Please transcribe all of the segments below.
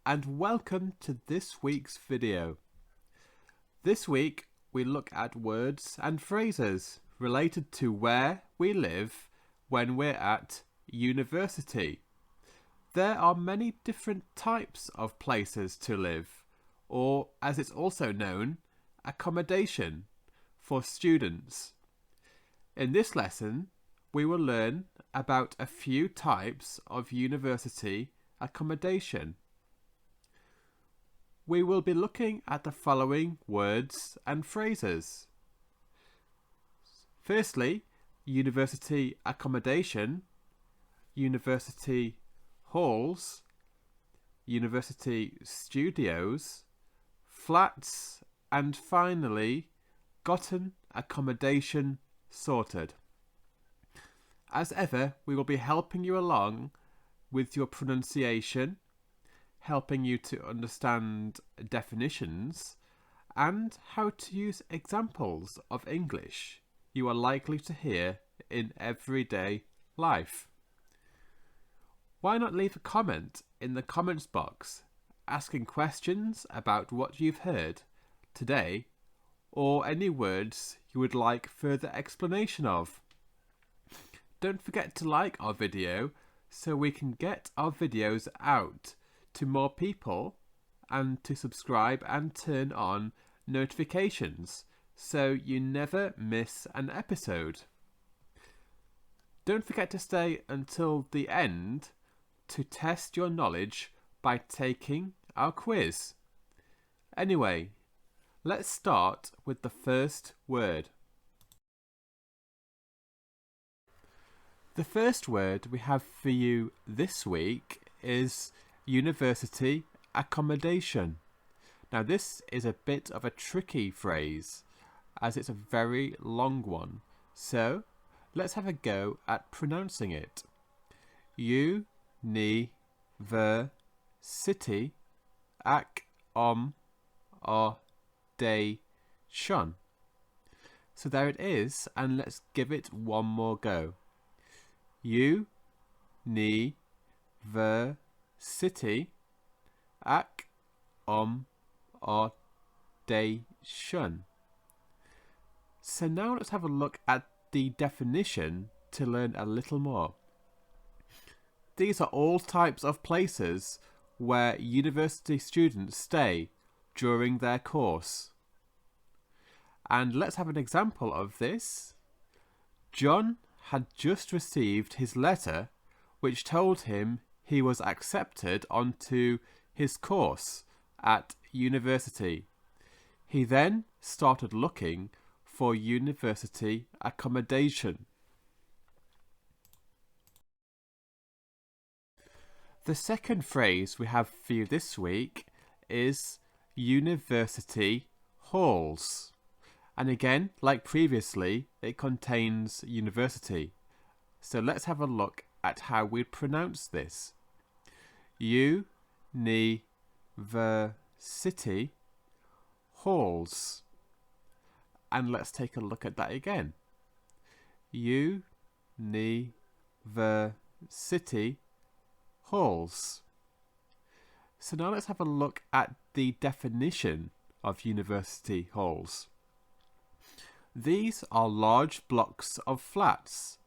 and welcome to this week's video. This week we look at words and phrases related to where we live when we're at university. There are many different types of places to live, or as it's also known, accommodation for students. In this lesson, we will learn about a few types of university accommodation. We will be looking at the following words and phrases. Firstly, university accommodation, university halls, university studios, flats, and finally, gotten accommodation sorted. As ever, we will be helping you along with your pronunciation, helping you to understand definitions, and how to use examples of English you are likely to hear in everyday life. Why not leave a comment in the comments box asking questions about what you've heard today or any words you would like further explanation of. Don't forget to like our video so we can get our videos out to more people, and to subscribe and turn on notifications so you never miss an episode. Don't forget to stay until the end to test your knowledge by taking our quiz. Anyway, let's start with the first word. The first word we have for you this week is university accommodation. Now this is a bit of a tricky phrase as it's a very long one, so let's have a go at pronouncing it. University accommodation. So there it is, and let's give it one more go. University accommodation. So now let's have a look at the definition to learn a little more. These are all types of places where university students stay during their course. And let's have an example of this. John had just received his letter which told him he was accepted onto his course at university. He then started looking for university accommodation. The second phrase we have for you this week is university halls. And again, like previously, it contains university. So let's have a look at how we pronounce this. University halls. And let's take a look at that again. University halls. So now let's have a look at the definition of university halls. These are large blocks of flats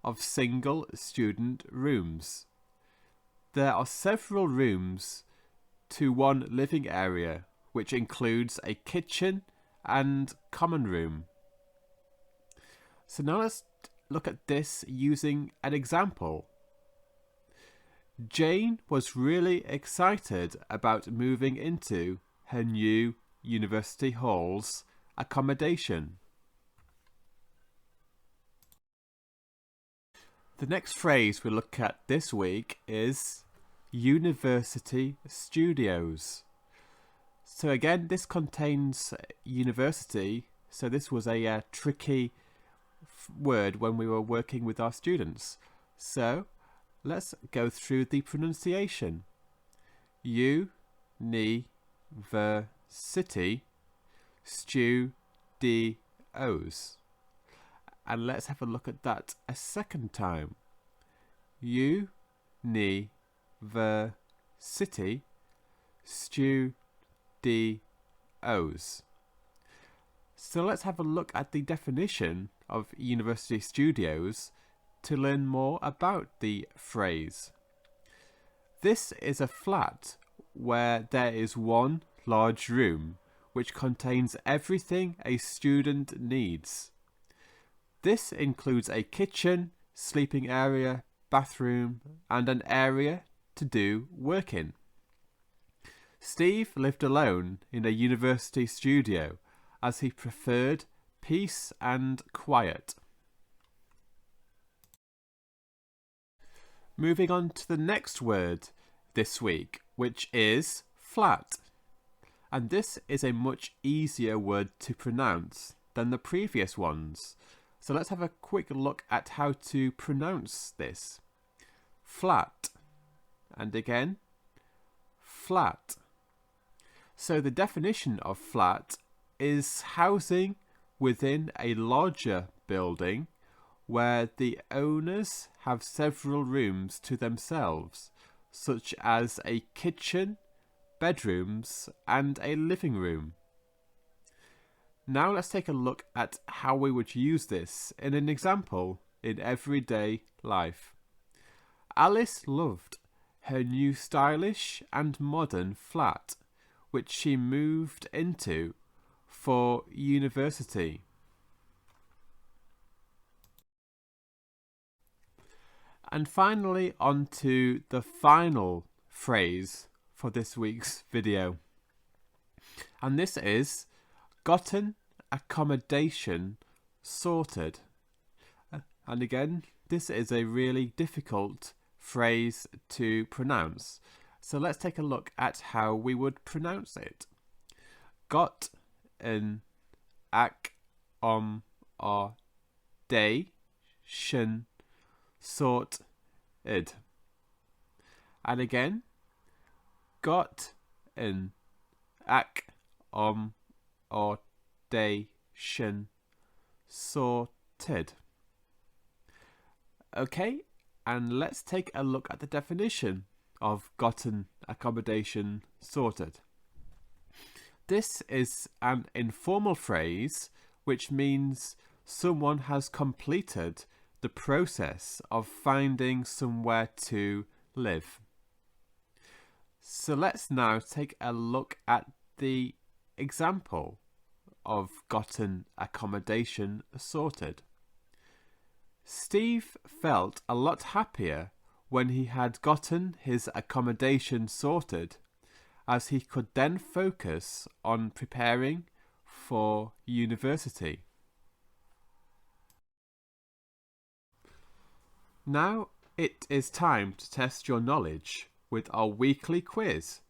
of single student rooms. There are several rooms to one living area, which includes a kitchen and common room. So now let's look at this using an example. Jane was really excited about moving into her new university halls accommodation. The next phrase we look at this week is university studios. So again, this contains university, so this was a tricky word when we were working with our students. So let's go through the pronunciation. University studios. And let's have a look at that a second time. University studios. So let's have a look at the definition of university studios to learn more about the phrase. This is a flat where there is one large room which contains everything a student needs. This includes a kitchen, sleeping area, bathroom, and an area to do work in. Steve lived alone in a university studio as he preferred peace and quiet. Moving on to the next word this week, which is flat. And this is a much easier word to pronounce than the previous ones. So let's have a quick look at how to pronounce this. Flat. And again, flat. So the definition of flat is housing within a larger building where the owners have several rooms to themselves, such as a kitchen, bedrooms, and a living room. Now let's take a look at how we would use this in an example in everyday life. Alice loved her new stylish and modern flat, which she moved into for university. And finally, on to the final phrase for this week's video. And this is gotten accommodation sorted. And again, this is a really difficult phrase to pronounce. So let's take a look at how we would pronounce it. Got an accommodation sorted. And again, got an accommodation sorted. Okay, and let's take a look at the definition of gotten accommodation sorted. This is an informal phrase which means someone has completed the process of finding somewhere to live. So let's now take a look at the example of gotten accommodation sorted. Steve felt a lot happier when he had gotten his accommodation sorted, as he could then focus on preparing for university. Now it is time to test your knowledge with our weekly quiz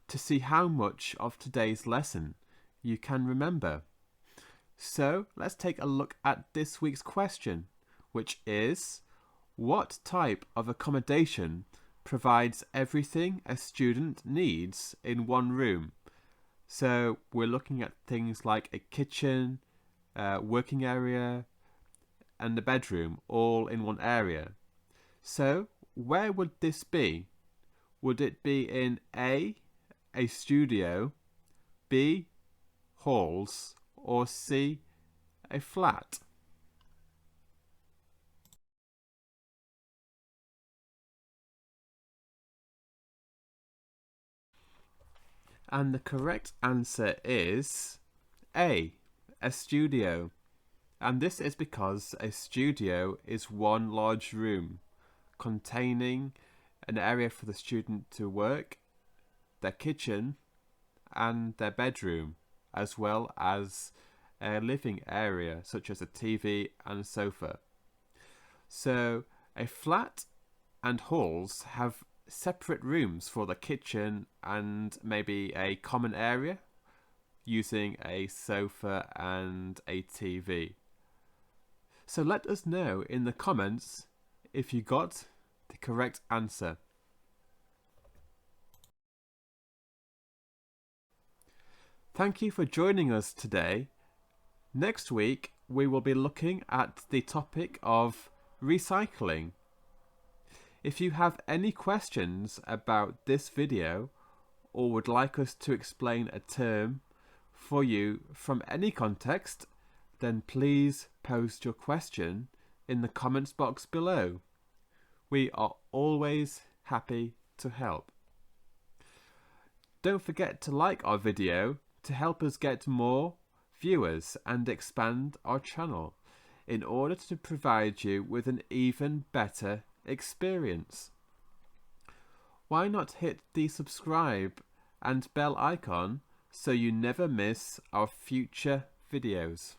to see how much of today's lesson you can remember. So let's take a look at this week's question, which is, what type of accommodation provides everything a student needs in one room? So we're looking at things like a kitchen, working area, and a bedroom all in one area. So where would this be? Would it be in A, a studio, B, halls, or C, a flat? And the correct answer is A, a studio. And this is because a studio is one large room containing an area for the student to work, their kitchen, and their bedroom, as well as a living area such as a TV and sofa. So a flat and halls have separate rooms for the kitchen and maybe a common area using a sofa and a TV. So let us know in the comments if you got the correct answer. Thank you for joining us today. Next week we will be looking at the topic of recycling. If you have any questions about this video or would like us to explain a term for you from any context, then please post your question in the comments box below. We are always happy to help. Don't forget to like our video to help us get more viewers and expand our channel in order to provide you with an even better experience. Why not hit the subscribe and bell icon so you never miss our future videos?